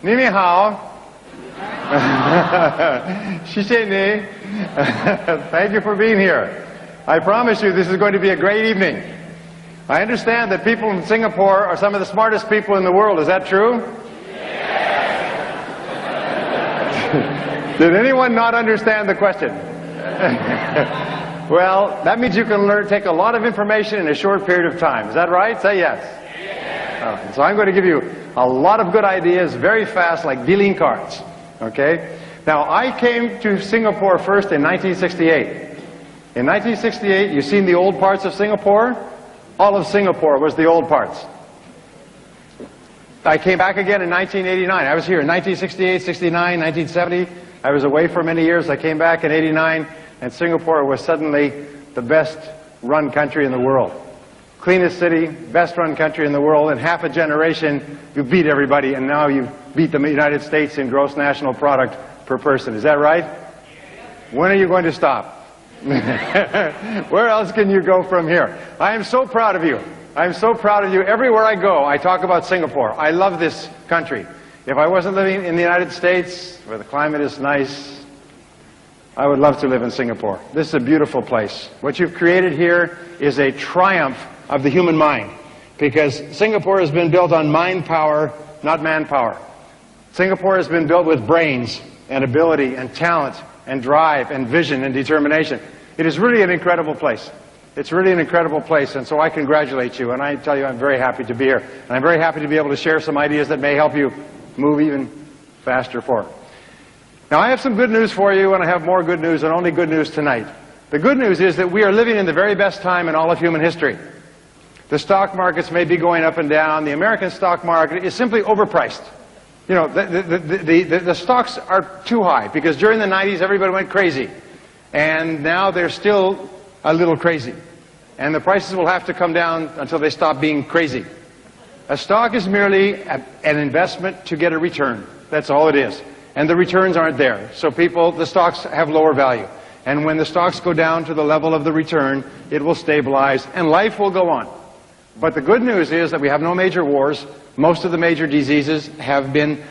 Ni hao. Xie ni. Thank you for being here. I promise you this is going to be a great evening. I understand that people in Singapore are some of the smartest people in the world. Is that true? Did anyone not understand the question? Well, that means you can take a lot of information in a short period of time. Is that right? Say yes. Okay, so I'm going to give you a lot of good ideas very fast, like dealing cards. Okay? Now, I came to Singapore first in 1968. In 1968, you've seen the old parts of Singapore? All of Singapore was the old parts. I came back again in 1989. I was here in 1968, 69, 1970. I was away for many years. I came back in 89, and Singapore was suddenly the best run country in the world. Cleanest city, best run country in the world. In half a generation, you beat everybody, and now you beat the United States in gross national product per person. Is that right? When are you going to stop? Where else can you go from here? I am so proud of you. I am so proud of you. Everywhere I go, I talk about Singapore. I love this country. If I wasn't living in the United States, where the climate is nice, I would love to live in Singapore. This is a beautiful place. What you've created here is a triumph of the human mind, because Singapore has been built on mind power, not manpower. Singapore has been built with brains and ability and talent and drive and vision and determination. It is really an incredible place. It's really an incredible place, and so I congratulate you, and I tell you I'm very happy to be here. And I'm very happy to be able to share some ideas that may help you move even faster forward. Now, I have some good news for you, and I have more good news, and only good news tonight. The good news is that we are living in the very best time in all of human history. The stock markets may be going up and down. The American stock market is simply overpriced. You know, the stocks are too high, because during the 90s everybody went crazy. And now they're still a little crazy. And the prices will have to come down until they stop being crazy. A stock is merely an investment to get a return. That's all it is. And the returns aren't there. So the stocks have lower value. And when the stocks go down to the level of the return, it will stabilize and life will go on. But the good news is that we have no major wars. Most of the major diseases have been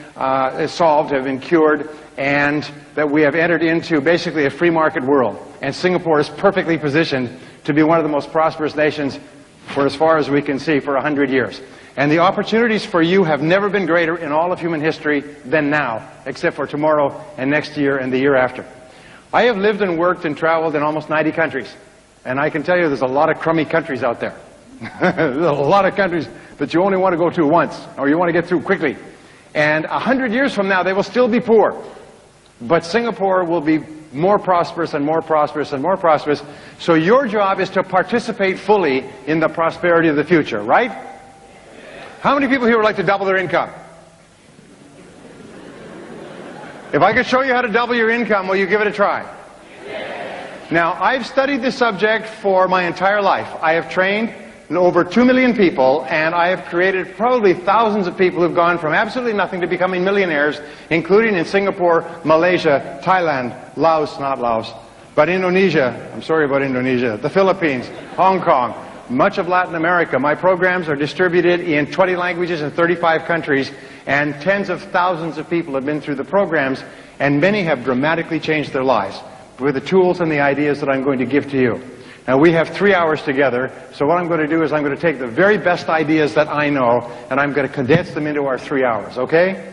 solved, have been cured, and that we have entered into basically a free market world. And Singapore is perfectly positioned to be one of the most prosperous nations for as far as we can see for 100 years. And the opportunities for you have never been greater in all of human history than now, except for tomorrow and next year and the year after. I have lived and worked and traveled in almost 90 countries. And I can tell you there's a lot of crummy countries out there. There's a lot of countries that you only want to go to once, or you want to get through quickly. And 100 years from now, they will still be poor. But Singapore will be more prosperous and more prosperous and more prosperous. So your job is to participate fully in the prosperity of the future, right? How many people here would like to double their income? If I could show you how to double your income, will you give it a try? Now, I've studied this subject for my entire life. I have trained over 2 million people, and I have created probably thousands of people who've gone from absolutely nothing to becoming millionaires, including in Singapore, Malaysia, Thailand, Laos, not Laos, but Indonesia, I'm sorry about Indonesia, the Philippines, Hong Kong, much of Latin America. My programs are distributed in 20 languages in 35 countries, and tens of thousands of people have been through the programs, and many have dramatically changed their lives with the tools and the ideas that I'm going to give to you. Now, we have 3 hours together, so what I'm going to do is I'm going to take the very best ideas that I know, and I'm going to condense them into our 3 hours, okay?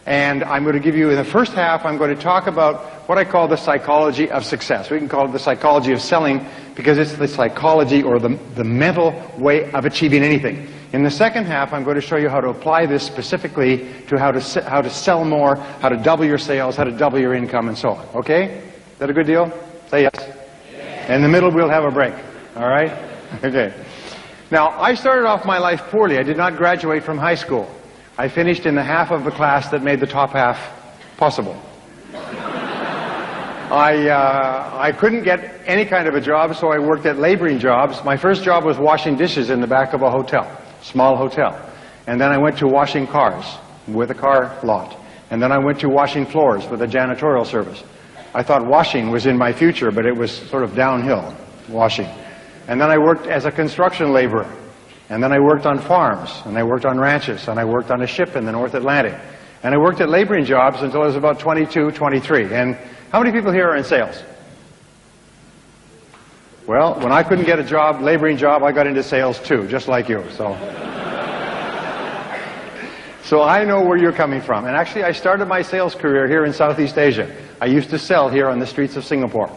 And I'm going to give you, in the first half, I'm going to talk about what I call the psychology of success. We can call it the psychology of selling, because it's the psychology or the mental way of achieving anything. In the second half, I'm going to show you how to apply this specifically to how to sell more, how to double your sales, how to double your income, and so on, okay? Is that a good deal? Say yes. In the middle, we'll have a break. All right? Okay. Now, I started off my life poorly. I did not graduate from high school. I finished in the half of the class that made the top half possible. I couldn't get any kind of a job, so I worked at laboring jobs. My first job was washing dishes in the back of a hotel, small hotel. And then I went to washing cars with a car lot. And then I went to washing floors with a janitorial service. I thought washing was in my future, but it was sort of downhill, washing. And then I worked as a construction laborer. And then I worked on farms, and I worked on ranches, and I worked on a ship in the North Atlantic. And I worked at laboring jobs until I was about 22, 23. And how many people here are in sales? Well, when I couldn't get a job, laboring job, I got into sales too, just like you. So I know where you're coming from. And actually, I started my sales career here in Southeast Asia. I used to sell here on the streets of Singapore.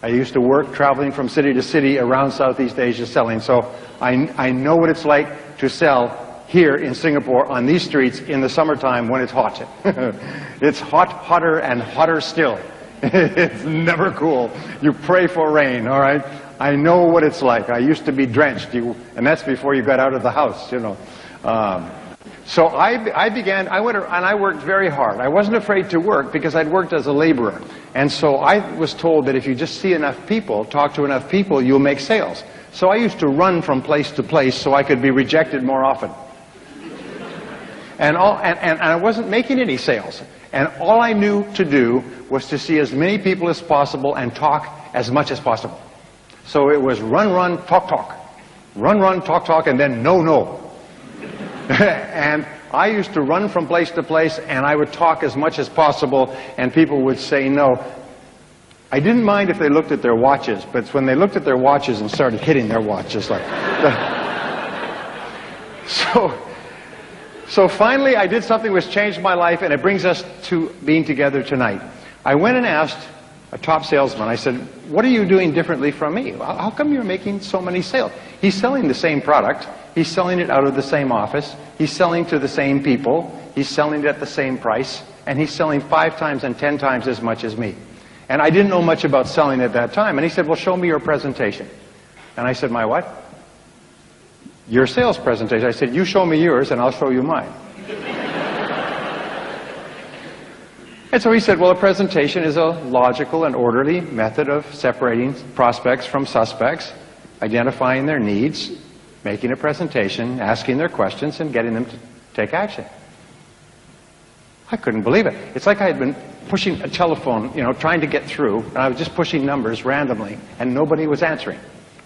I used to work traveling from city to city around Southeast Asia selling. So I know what it's like to sell here in Singapore on these streets in the summertime when it's hot. It's hot, hotter, and hotter still. It's never cool. You pray for rain, all right? I know what it's like. I used to be drenched, and that's before you got out of the house, you know. So I went and I worked very hard. I wasn't afraid to work because I'd worked as a laborer. And so I was told that if you just see enough people, talk to enough people, you'll make sales. So I used to run from place to place so I could be rejected more often. And I wasn't making any sales. And all I knew to do was to see as many people as possible and talk as much as possible. So it was run, run, talk, talk. Run, run, talk, talk, and then no, no. And I used to run from place to place, and I would talk as much as possible, and people would say no. I didn't mind if they looked at their watches, but it's when they looked at their watches and started hitting their watches like... So finally, I did something which changed my life, and it brings us to being together tonight. I went and asked a top salesman, I said, what are you doing differently from me? How come you're making so many sales? He's selling the same product. He's selling it out of the same office. He's selling to the same people. He's selling it at the same price. And he's selling 5 times and 10 times as much as me. And I didn't know much about selling at that time. And he said, well, show me your presentation. And I said, my what? Your sales presentation. I said, you show me yours and I'll show you mine. And so he said, well, a presentation is a logical and orderly method of separating prospects from suspects, identifying their needs, making a presentation, asking their questions, and getting them to take action. I couldn't believe it. It's like I had been pushing a telephone, you know, trying to get through, and I was just pushing numbers randomly, and nobody was answering.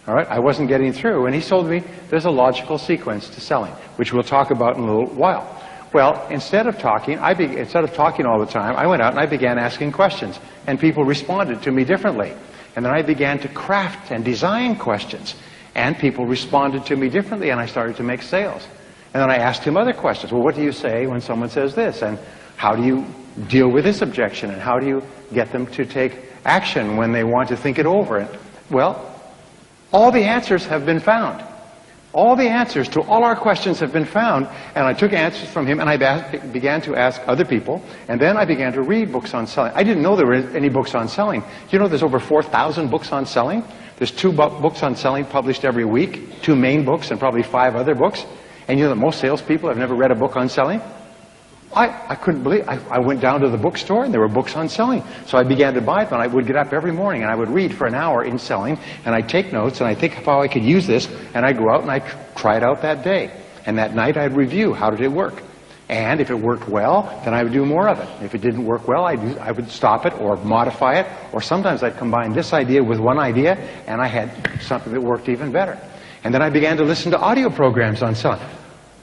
All right? I wasn't getting through, and he told me there's a logical sequence to selling, which we'll talk about in a little while. Well, instead of talking all the time, I went out and I began asking questions, and people responded to me differently. And then I began to craft and design questions, and people responded to me differently, and I started to make sales. And then I asked him other questions. Well, what do you say when someone says this? And how do you deal with this objection? And how do you get them to take action when they want to think it over? And, well, all the answers have been found. All the answers to all our questions have been found, and I took answers from him, and I began to ask other people, and then I began to read books on selling. I didn't know there were any books on selling. You know, there's over 4,000 books on selling. There's 2 books on selling published every week, 2 main books and probably 5 other books. And you know that most salespeople have never read a book on selling? I couldn't believe it. I went down to the bookstore, and there were books on selling. So I began to buy them, and I would get up every morning, and I would read for an hour in selling, and I'd take notes, and I'd think of how I could use this, and I'd go out and I'd try it out that day. And that night, I'd review how did it work. And if it worked well, then I would do more of it. If it didn't work well, I would stop it or modify it, or sometimes I'd combine this idea with one idea, and I had something that worked even better. And then I began to listen to audio programs on selling.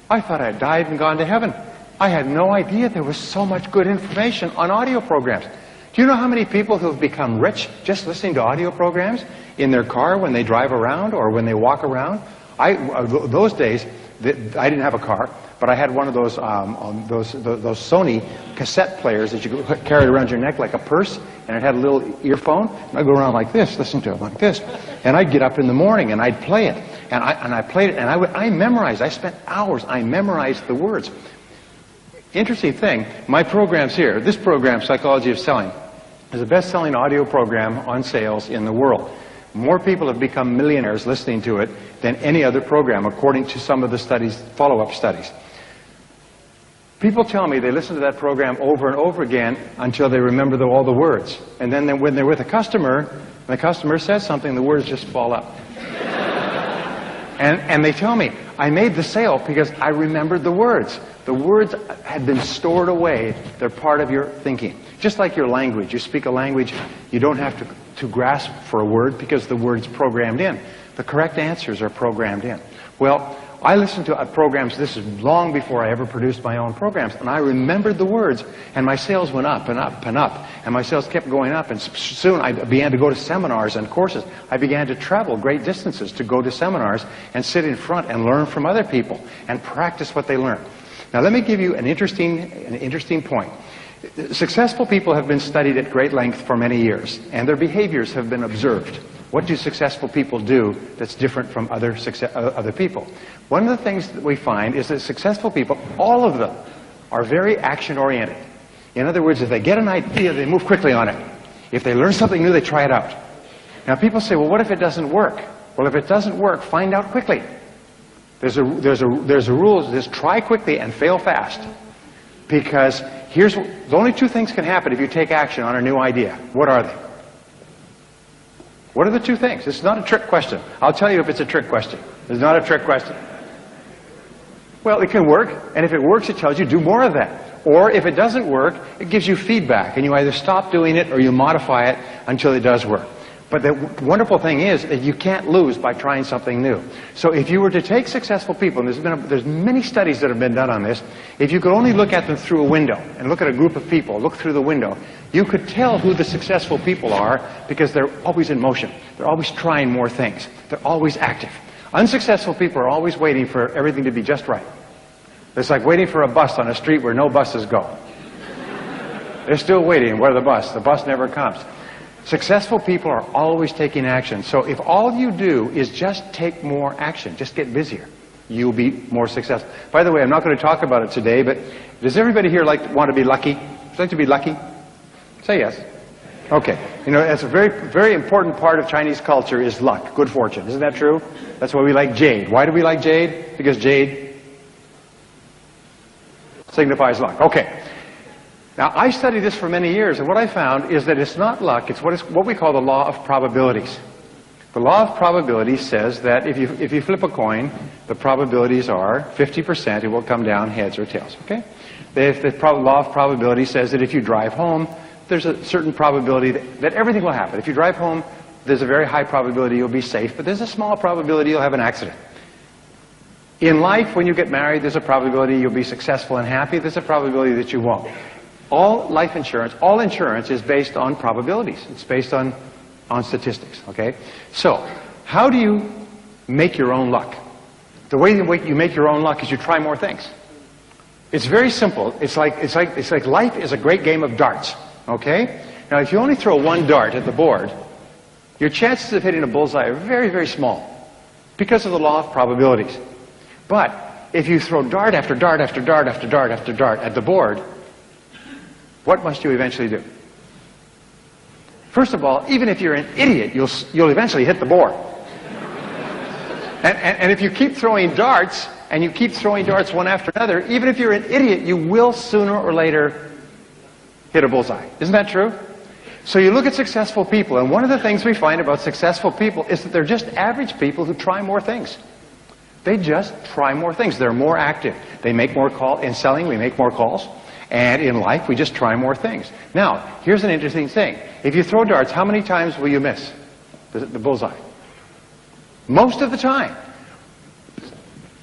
I thought I had died and gone to heaven. I had no idea there was so much good information on audio programs. Do you know how many people who have become rich just listening to audio programs in their car when they drive around or when they walk around? Those days, I didn't have a car, but I had one of those Sony cassette players that you could carry around your neck like a purse, and it had a little earphone. And I'd go around like this, listen to it like this. And I'd get up in the morning and I'd play it. And I played it, and I memorized. I spent hours. I memorized the words. Interesting thing, my programs here, this program, Psychology of Selling, is the best-selling audio program on sales in the world. More people have become millionaires listening to it than any other program, according to some of the studies, follow-up studies. People tell me they listen to that program over and over again until they remember all the words. And then when they're with a customer, and the customer says something, the words just fall out. And they tell me, I made the sale because I remembered the words. The words had been stored away. They're part of your thinking. Just like your language. You speak a language, you don't have to grasp for a word because the word's programmed in. The correct answers are programmed in. Well, I listened to programs, this is long before I ever produced my own programs, and I remembered the words, and my sales went up and up and up, and my sales kept going up, and soon I began to go to seminars and courses. I began to travel great distances to go to seminars and sit in front and learn from other people and practice what they learned. Now let me give you an interesting point. Successful people have been studied at great length for many years, and their behaviors have been observed. What do successful people do that's different from other people? One of the things that we find is that successful people, all of them, are very action-oriented. In other words, if they get an idea, they move quickly on it. If they learn something new, they try it out. Now people say, well, what if it doesn't work? Well, if it doesn't work, find out quickly. There's a rule, just try quickly and fail fast. Because the only two things can happen if you take action on a new idea. What are they? What are the two things? It's not a trick question. I'll tell you if it's a trick question. It's not a trick question. Well, it can work, and if it works, it tells you do more of that. Or if it doesn't work, it gives you feedback, and you either stop doing it or you modify it until it does work. But the wonderful thing is that you can't lose by trying something new. So if you were to take successful people, and there's many studies that have been done on this, if you could only look at them through a window, and look at a group of people, look through the window, you could tell who the successful people are because they're always in motion. They're always trying more things. They're always active. Unsuccessful people are always waiting for everything to be just right. It's like waiting for a bus on a street where no buses go. They're still waiting. Where's the bus? The bus never comes. Successful people are always taking action. So if all you do is just take more action, just get busier, you'll be more successful. By the way, I'm not going to talk about it today, but does everybody here want to be lucky? Would you like to be lucky? Say yes. Okay. You know, that's a very, very important part of Chinese culture is luck, good fortune. Isn't that true? That's why we like jade. Why do we like jade? Because jade signifies luck. Okay. Now, I studied this for many years, and what I found is that it's not luck, it's what we call the law of probabilities. The law of probabilities says that if you flip a coin, the probabilities are 50% it will come down heads or tails, okay? The law of probability says that if you drive home, there's a certain probability that everything will happen. If you drive home, there's a very high probability you'll be safe, but there's a small probability you'll have an accident. In life, when you get married, there's a probability you'll be successful and happy, there's a probability that you won't. All life insurance, all insurance is based on probabilities. It's based on statistics, okay? So, how do you make your own luck? The way you make your own luck is you try more things. It's very simple. It's like life is a great game of darts, okay? Now, if you only throw one dart at the board, your chances of hitting a bullseye are very, very small because of the law of probabilities. But if you throw dart after dart after dart after dart after dart at the board, what must you eventually do? First of all, even if you're an idiot, you'll eventually hit the board. And if you keep throwing darts, and you keep throwing darts one after another, even if you're an idiot, you will sooner or later hit a bullseye. Isn't that true? So you look at successful people, and one of the things we find about successful people is that they're just average people who try more things. They just try more things. They're more active. They make more calls. In selling, we make more calls. And in life, we just try more things. Now, here's an interesting thing. If you throw darts, how many times will you miss the bullseye? Most of the time.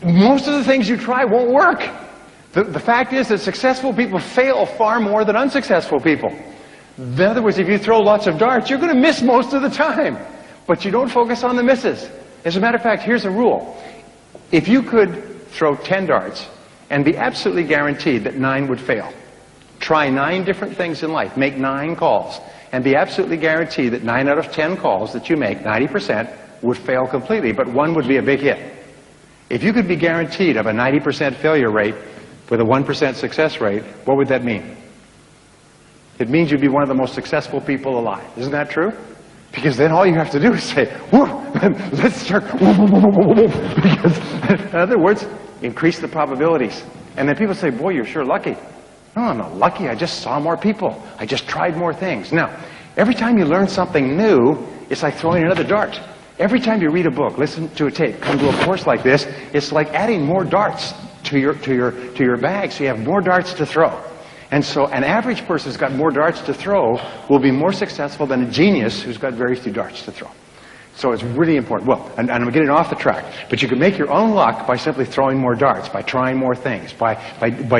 Most of the things you try won't work. The fact is that successful people fail far more than unsuccessful people. In other words, if you throw lots of darts, you're going to miss most of the time. But you don't focus on the misses. As a matter of fact, here's a rule. If you could throw 10 darts and be absolutely guaranteed that 9 would fail, try 9 different things in life, make 9 calls, and be absolutely guaranteed that 9 out of 10 calls that you make, 90%, would fail completely, but 1 would be a big hit. If you could be guaranteed of a 90% failure rate with a 1% success rate, what would that mean? It means you'd be one of the most successful people alive. Isn't that true? Because then all you have to do is say, whoa, let's start, because, in other words, increase the probabilities. And then people say, boy, you're sure lucky. No, I'm not lucky. I just saw more people. I just tried more things. Now, every time you learn something new, it's like throwing another dart. Every time you read a book, listen to a tape, come to a course like this, it's like adding more darts to your bag, so you have more darts to throw. And so an average person who's got more darts to throw will be more successful than a genius who's got very few darts to throw. So it's really important. Well, and I'm getting off the track, but you can make your own luck by simply throwing more darts, by trying more things, by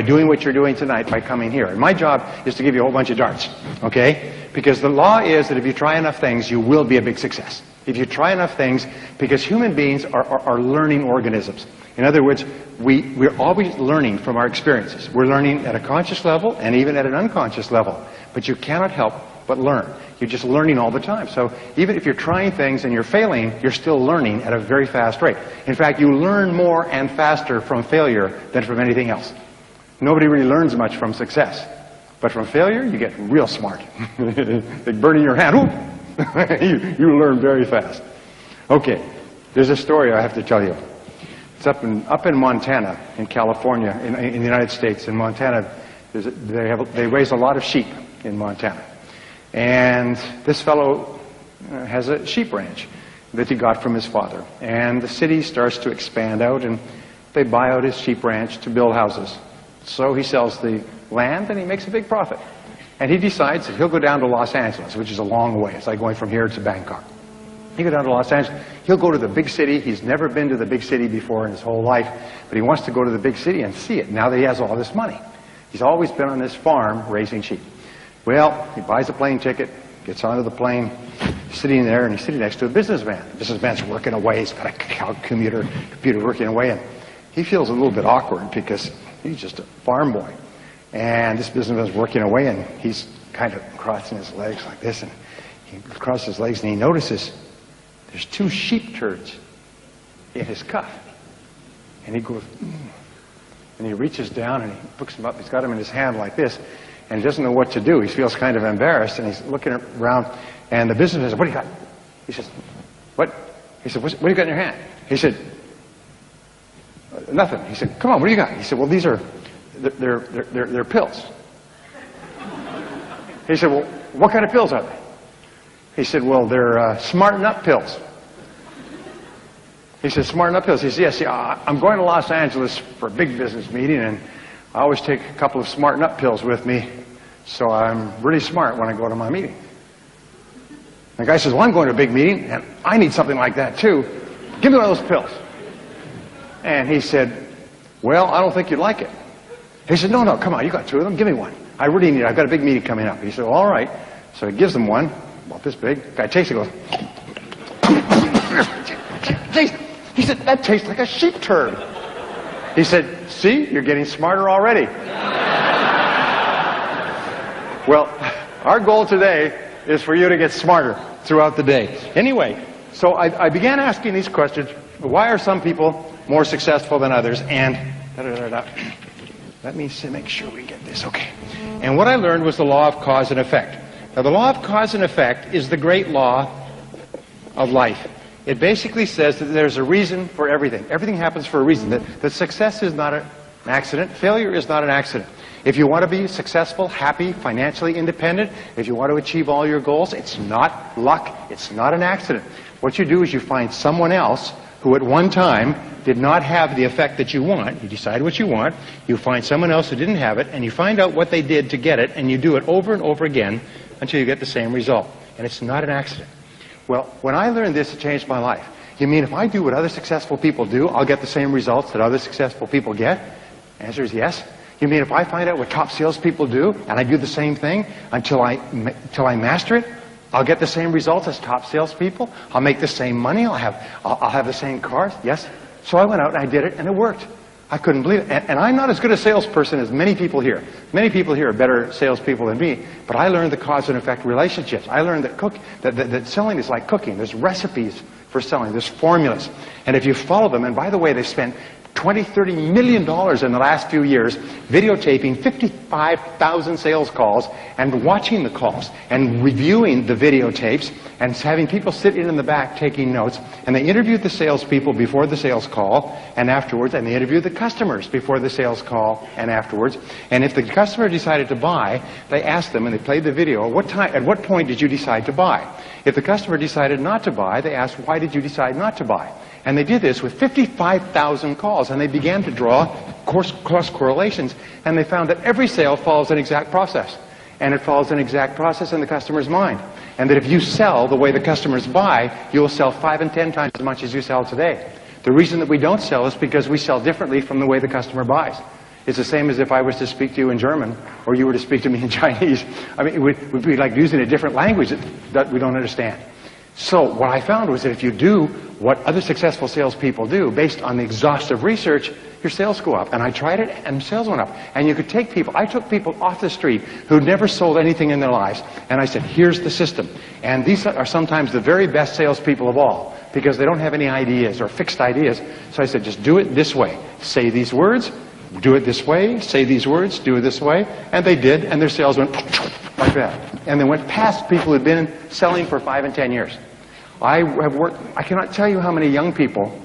doing what you're doing tonight, by coming here. And my job is to give you a whole bunch of darts, okay? Because the law is that if you try enough things, you will be a big success. If you try enough things, because human beings are learning organisms. In other words, we're always learning from our experiences. We're learning at a conscious level and even at an unconscious level. But you cannot help but learn. You're just learning all the time. So even if you're trying things and you're failing, you're still learning at a very fast rate. In fact, you learn more and faster from failure than from anything else. Nobody really learns much from success. But from failure, you get real smart. Like burning your hand. you learn very fast. Okay, there's a story I have to tell you. It's up in Montana, in California, in the United States. In Montana, they raise a lot of sheep in Montana. And this fellow has a sheep ranch that he got from his father. And the city starts to expand out, and they buy out his sheep ranch to build houses. So he sells the land, and he makes a big profit. And he decides that he'll go down to Los Angeles, which is a long way. It's like going from here to Bangkok. He'll go down to Los Angeles. He'll go to the big city. He's never been to the big city before in his whole life, but he wants to go to the big city and see it now that he has all this money. He's always been on this farm raising sheep. Well, he buys a plane ticket, gets onto the plane, he's sitting there, and he's sitting next to a businessman. The businessman's working away. He's got a computer working away, and he feels a little bit awkward because he's just a farm boy. And this businessman's working away, and he's kind of crossing his legs like this, and he crosses his legs, and he notices there's 2 sheep turds in his cuff. And he goes, and he reaches down, and he picks them up. He's got them in his hand like this, and he doesn't know what to do. He feels kind of embarrassed, and he's looking around, and the businessman says, "What do you got?" He says, "What?" He said, "What do you got in your hand?" He said, "Nothing." He said, "Come on, what do you got?" He said, "Well, these are, they're pills." He said, "Well, what kind of pills are they?" He said, "Well, they're smarten up pills." He said, "Smarten up pills." He said, "Yes, I'm going to Los Angeles for a big business meeting, and I always take a couple of smarten up pills with me, so I'm really smart when I go to my meeting." The guy says, "Well, I'm going to a big meeting, and I need something like that too. Give me one of those pills." And he said, "Well, I don't think you'd like it." He said, "No, come on, you got 2 of them. Give me one. I really need it. I've got a big meeting coming up." He said, "Well, all right." So he gives him one, about this big. The guy takes it and goes, he said, "That tastes like a sheep turd." He said, "See, you're getting smarter already." Well, our goal today is for you to get smarter throughout the day. Anyway, so I began asking these questions. Why are some people more successful than others? And let me make sure we get this. Okay. And what I learned was the law of cause and effect. Now, the law of cause and effect is the great law of life. It basically says that there's a reason for everything. Everything happens for a reason. That success is not an accident. Failure is not an accident. If you want to be successful, happy, financially independent, if you want to achieve all your goals, it's not luck. It's not an accident. What you do is you find someone else who at one time did not have the effect that you want. You decide what you want. You find someone else who didn't have it, and you find out what they did to get it, and you do it over and over again until you get the same result. And it's not an accident. Well, when I learned this, it changed my life. You mean if I do what other successful people do, I'll get the same results that other successful people get? The answer is yes. You mean if I find out what top salespeople do, and I do the same thing until I master it, I'll get the same results as top salespeople? I'll make the same money? I'll have the same cars? Yes. So I went out and I did it, and it worked. I couldn't believe it. And I'm not as good a salesperson as many people here. Many people here are better salespeople than me, but I learned the cause and effect relationships. I learned that selling is like cooking. There's recipes for selling. There's formulas. And if you follow them, and by the way, they spent $20–30 million in the last few years videotaping 55,000 sales calls and watching the calls and reviewing the videotapes and having people sit in the back taking notes. And they interviewed the salespeople before the sales call and afterwards, and they interviewed the customers before the sales call and afterwards. And if the customer decided to buy, they asked them, and they played the video, at what point did you decide to buy? If the customer decided not to buy, they asked, why did you decide not to buy? And they did this with 55,000 calls, and they began to draw cross correlations, and they found that every sale follows an exact process. And it follows an exact process in the customer's mind. and that if you sell the way the customers buy, you'll sell 5 and 10 times as much as you sell today. The reason that we don't sell is because we sell differently from the way the customer buys. It's the same as if I was to speak to you in German, or you were to speak to me in Chinese. I mean, it would be like using a different language that we don't understand. So what I found was that if you do what other successful salespeople do, based on the exhaustive research, your sales go up. And I tried it, and sales went up. And you could take people, I took people off the street who'd never sold anything in their lives, and I said, here's the system. And these are sometimes the very best salespeople of all, because they don't have any ideas or fixed ideas. So I said, just do it this way. Say these words, do it this way, say these words, do it this way. And they did, and their sales went like that. And they went past people who'd been selling for 5 and 10 years. I cannot tell you how many young people,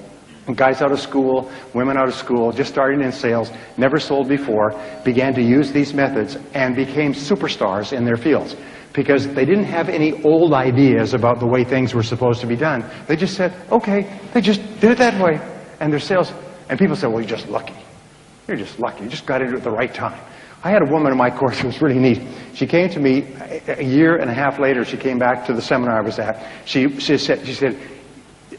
guys out of school, women out of school, just starting in sales, never sold before, began to use these methods and became superstars in their fields. Because they didn't have any old ideas about the way things were supposed to be done. They just said, okay, they just did it that way. And their sales, and people said, well, you're just lucky. You're just lucky. You just got into it at the right time. I had a woman in my course who was really neat. She came to me a year and a half later. She came back to the seminar I was at. She said,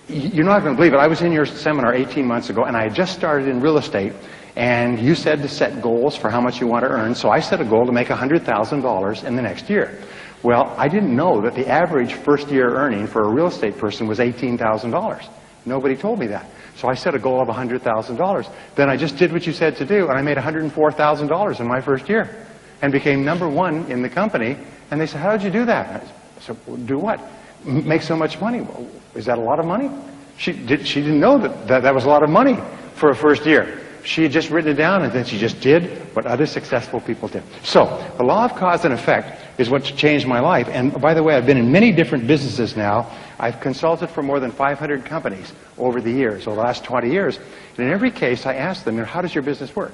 you're not going to believe it. I was in your seminar 18 months ago, and I had just started in real estate, and you said to set goals for how much you want to earn. So I set a goal to make $100,000 in the next year. Well, I didn't know that the average first-year earning for a real estate person was $18,000. Nobody told me that. So I set a goal of $100,000. Then I just did what you said to do, and I made $104,000 in my first year and became #1 in the company. And they said, how did you do that? I said, well, do what? Make so much money. Well, is that a lot of money? She didn't know that was a lot of money for a first year. She had just written it down, and then she just did what other successful people did. So the law of cause and effect is what's changed my life. And by the way, I've been in many different businesses now. I've consulted for more than 500 companies over the years, over the last 20 years. And in every case, I ask them, how does your business work?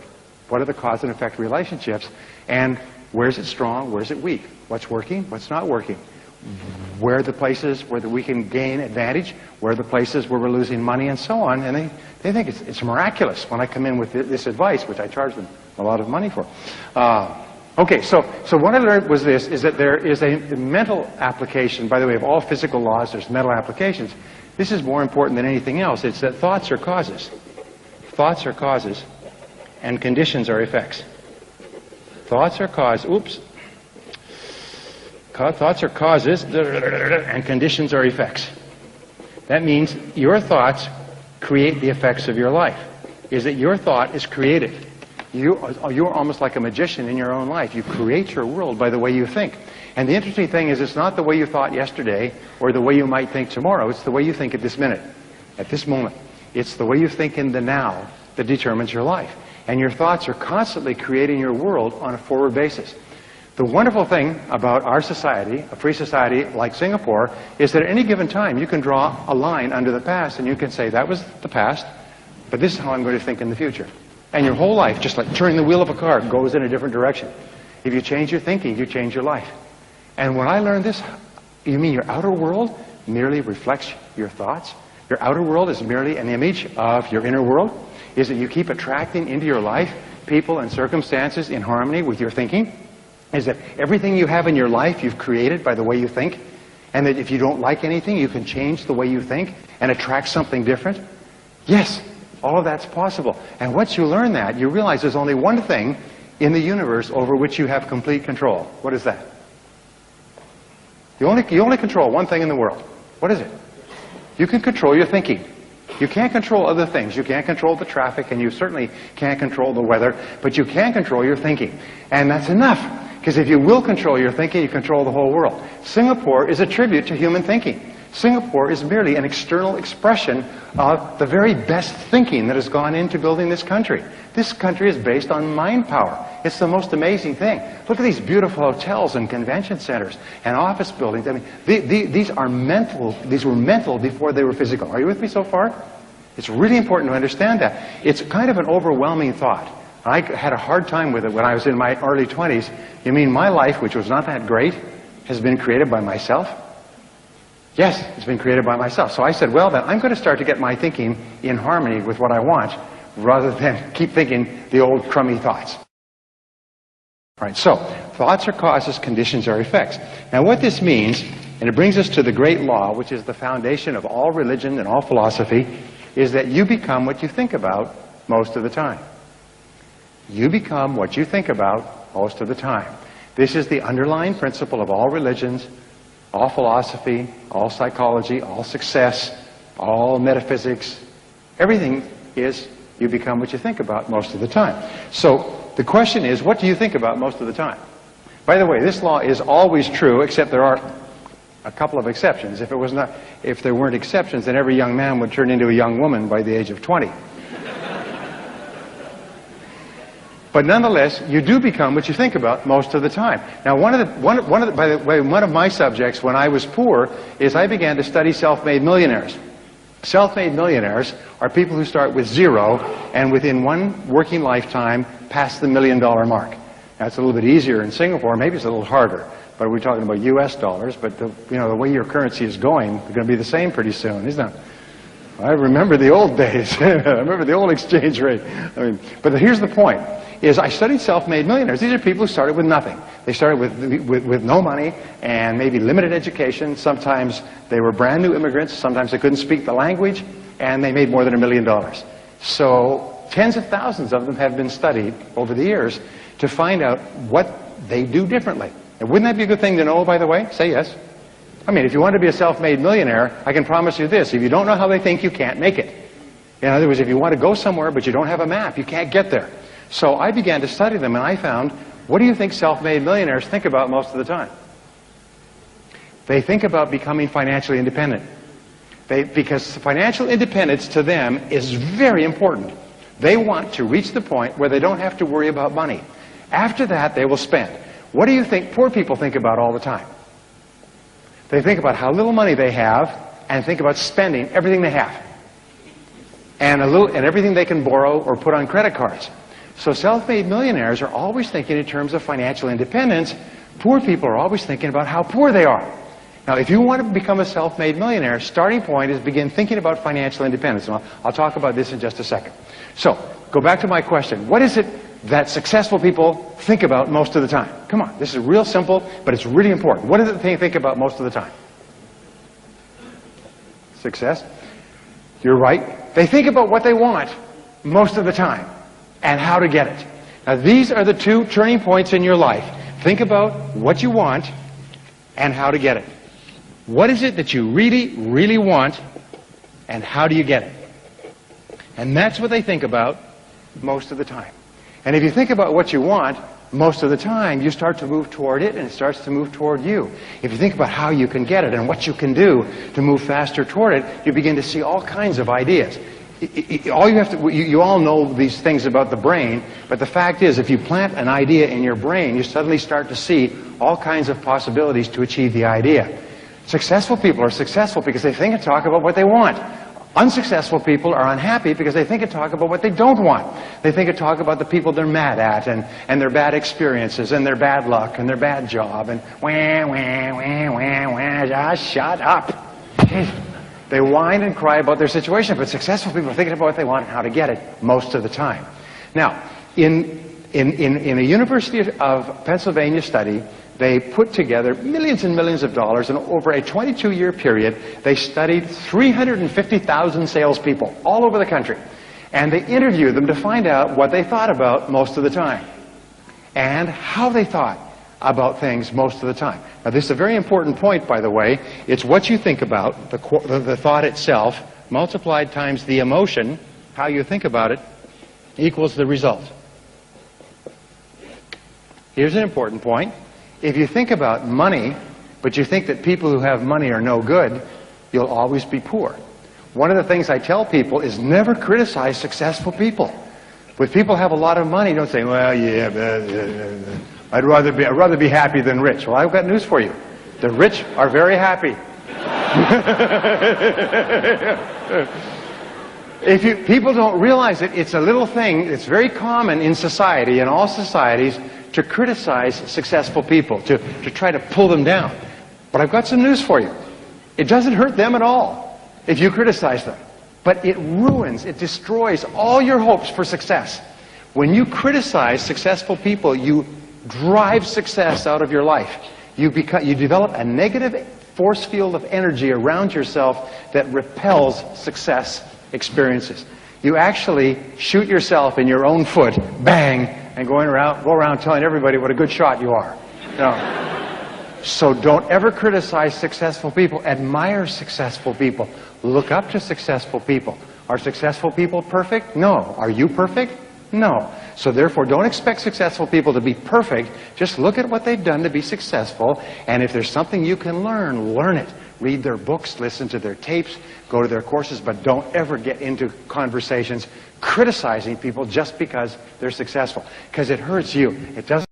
What are the cause and effect relationships? And where is it strong? Where is it weak? What's working? What's not working? Where are the places where we can gain advantage? Where are the places where we're losing money, and so on? And they think it's miraculous when I come in with this advice, which I charge them a lot of money for. Okay, so what I learned was this, is that there is a mental application. By the way, of all physical laws, there's mental applications. This is more important than anything else. It's that thoughts are causes. Thoughts are causes, and conditions are effects. Thoughts are causes. Oops. Thoughts are causes, and conditions are effects. That means your thoughts create the effects of your life. Is that your thought is creative. You're almost like a magician in your own life. You create your world by the way you think. And the interesting thing is, it's not the way you thought yesterday or the way you might think tomorrow. It's the way you think at this minute, at this moment. It's the way you think in the now that determines your life. And your thoughts are constantly creating your world on a forward basis. The wonderful thing about our society, a free society like Singapore, is that at any given time you can draw a line under the past and you can say, that was the past, but this is how I'm going to think in the future. And your whole life, just like turning the wheel of a car, goes in a different direction. If you change your thinking, you change your life. And when I learned this, you mean your outer world merely reflects your thoughts? Your outer world is merely an image of your inner world? Is that you keep attracting into your life people and circumstances in harmony with your thinking? Is that everything you have in your life you've created by the way you think? And that if you don't like anything, you can change the way you think and attract something different? Yes, all of that's possible. And once you learn that, you realize there's only one thing in the universe over which you have complete control. What is that? You only control one thing in the world. What is it? You can control your thinking. You can't control other things. You can't control the traffic, and you certainly can't control the weather, but you can control your thinking. And that's enough. Because if you will control your thinking, you control the whole world. Singapore is a tribute to human thinking. Singapore is merely an external expression of the very best thinking that has gone into building this country. This country is based on mind power. It's the most amazing thing. Look at these beautiful hotels and convention centers and office buildings. I mean, these are mental. These were mental before they were physical. Are you with me so far? It's really important to understand that. It's kind of an overwhelming thought. I had a hard time with it when I was in my early 20s. You mean my life, which was not that great, has been created by myself? Yes, it's been created by myself. So I said, well then, I'm going to start to get my thinking in harmony with what I want, rather than keep thinking the old crummy thoughts. All right, so thoughts are causes, conditions are effects. Now what this means And it brings us to the great law, which is the foundation of all religion and all philosophy, is that you become what you think about most of the time. You become what you think about most of the time. This is the underlying principle of all religions, all philosophy, all psychology, all success, all metaphysics. Everything is you become what you think about most of the time. So the question is, what do you think about most of the time? By the way, this law is always true, except there are a couple of exceptions. If there weren't exceptions, then every young man would turn into a young woman by the age of 20. But nonetheless, you do become what you think about most of the time. Now, by the way, one of my subjects when I was poor is I began to study self-made millionaires. Self-made millionaires are people who start with zero and within one working lifetime pass the $1 million mark. Now, it's a little bit easier in Singapore. Maybe it's a little harder. But we're talking about U.S. dollars. But the way your currency is going, it's going to be the same pretty soon, isn't it? I remember the old days. I remember the old exchange rate. But here's the point. Is I studied self-made millionaires. These are people who started with nothing. They started with no money and maybe limited education. Sometimes they were brand new immigrants. Sometimes they couldn't speak the language. And they made more than $1 million. So tens of thousands of them have been studied over the years to find out what they do differently. And wouldn't that be a good thing to know, by the way? Say yes. I mean, if you want to be a self-made millionaire, I can promise you this. If you don't know how they think, you can't make it. In other words, if you want to go somewhere but you don't have a map, you can't get there. So I began to study them, and I found, what do you think self-made millionaires think about most of the time? They think about becoming financially independent. Because financial independence to them is very important. They want to reach the point where they don't have to worry about money. After that, they will spend. What do you think poor people think about all the time? They think about how little money they have and think about spending everything they have. And everything they can borrow or put on credit cards. So self-made millionaires are always thinking in terms of financial independence. Poor people are always thinking about how poor they are. Now, if you want to become a self-made millionaire, starting point is begin thinking about financial independence. And I'll talk about this in just a second. So, go back to my question. What is it that successful people think about most of the time? Come on, this is real simple, but it's really important. What is it they think about most of the time? Success. You're right. They think about what they want most of the time and how to get it. Now, these are the two turning points in your life. Think about what you want and how to get it. What is it that you really, really want, and how do you get it? And that's what they think about most of the time. And if you think about what you want most of the time, you start to move toward it, and it starts to move toward you. If you think about how you can get it and what you can do to move faster toward it, you begin to see all kinds of ideas. You all know these things about the brain, but the fact is, if you plant an idea in your brain, you suddenly start to see all kinds of possibilities to achieve the idea. Successful people are successful because they think and talk about what they want. Unsuccessful people are unhappy because they think and talk about what they don't want. They think and talk about the people they're mad at and their bad experiences and their bad luck and their bad job and just shut up. They whine and cry about their situation, but successful people are thinking about what they want and how to get it most of the time. Now, in a University of Pennsylvania study, they put together millions and millions of dollars, and over a 22-year period, they studied 350,000 salespeople all over the country. And they interviewed them to find out what they thought about most of the time, and how they thought about things most of the time. Now, this is a very important point, by the way. It's what you think about, the thought itself, multiplied times the emotion, how you think about it, equals the result. Here's an important point. If you think about money, but you think that people who have money are no good, you'll always be poor. One of the things I tell people is never criticize successful people. When people have a lot of money, don't say, well, yeah, I'd rather be happy than rich. Well, I've got news for you. The rich are very happy. People don't realize it, it's a little thing. It's very common in society, in all societies, to criticize successful people, to try to pull them down. But I've got some news for you. It doesn't hurt them at all if you criticize them. But it ruins, it destroys all your hopes for success. When you criticize successful people, you drive success out of your life. You develop a negative force field of energy around yourself that repels success experiences. You actually shoot yourself in your own foot, bang, and go around telling everybody what a good shot you are. No. So don't ever criticize successful people. Admire successful people. Look up to successful people. Are successful people perfect? No. Are you perfect? No. So therefore, don't expect successful people to be perfect. Just look at what they've done to be successful, and if there's something you can learn, learn it. Read their books, listen to their tapes, go to their courses, but don't ever get into conversations criticizing people just because they're successful, because it hurts you. It doesn't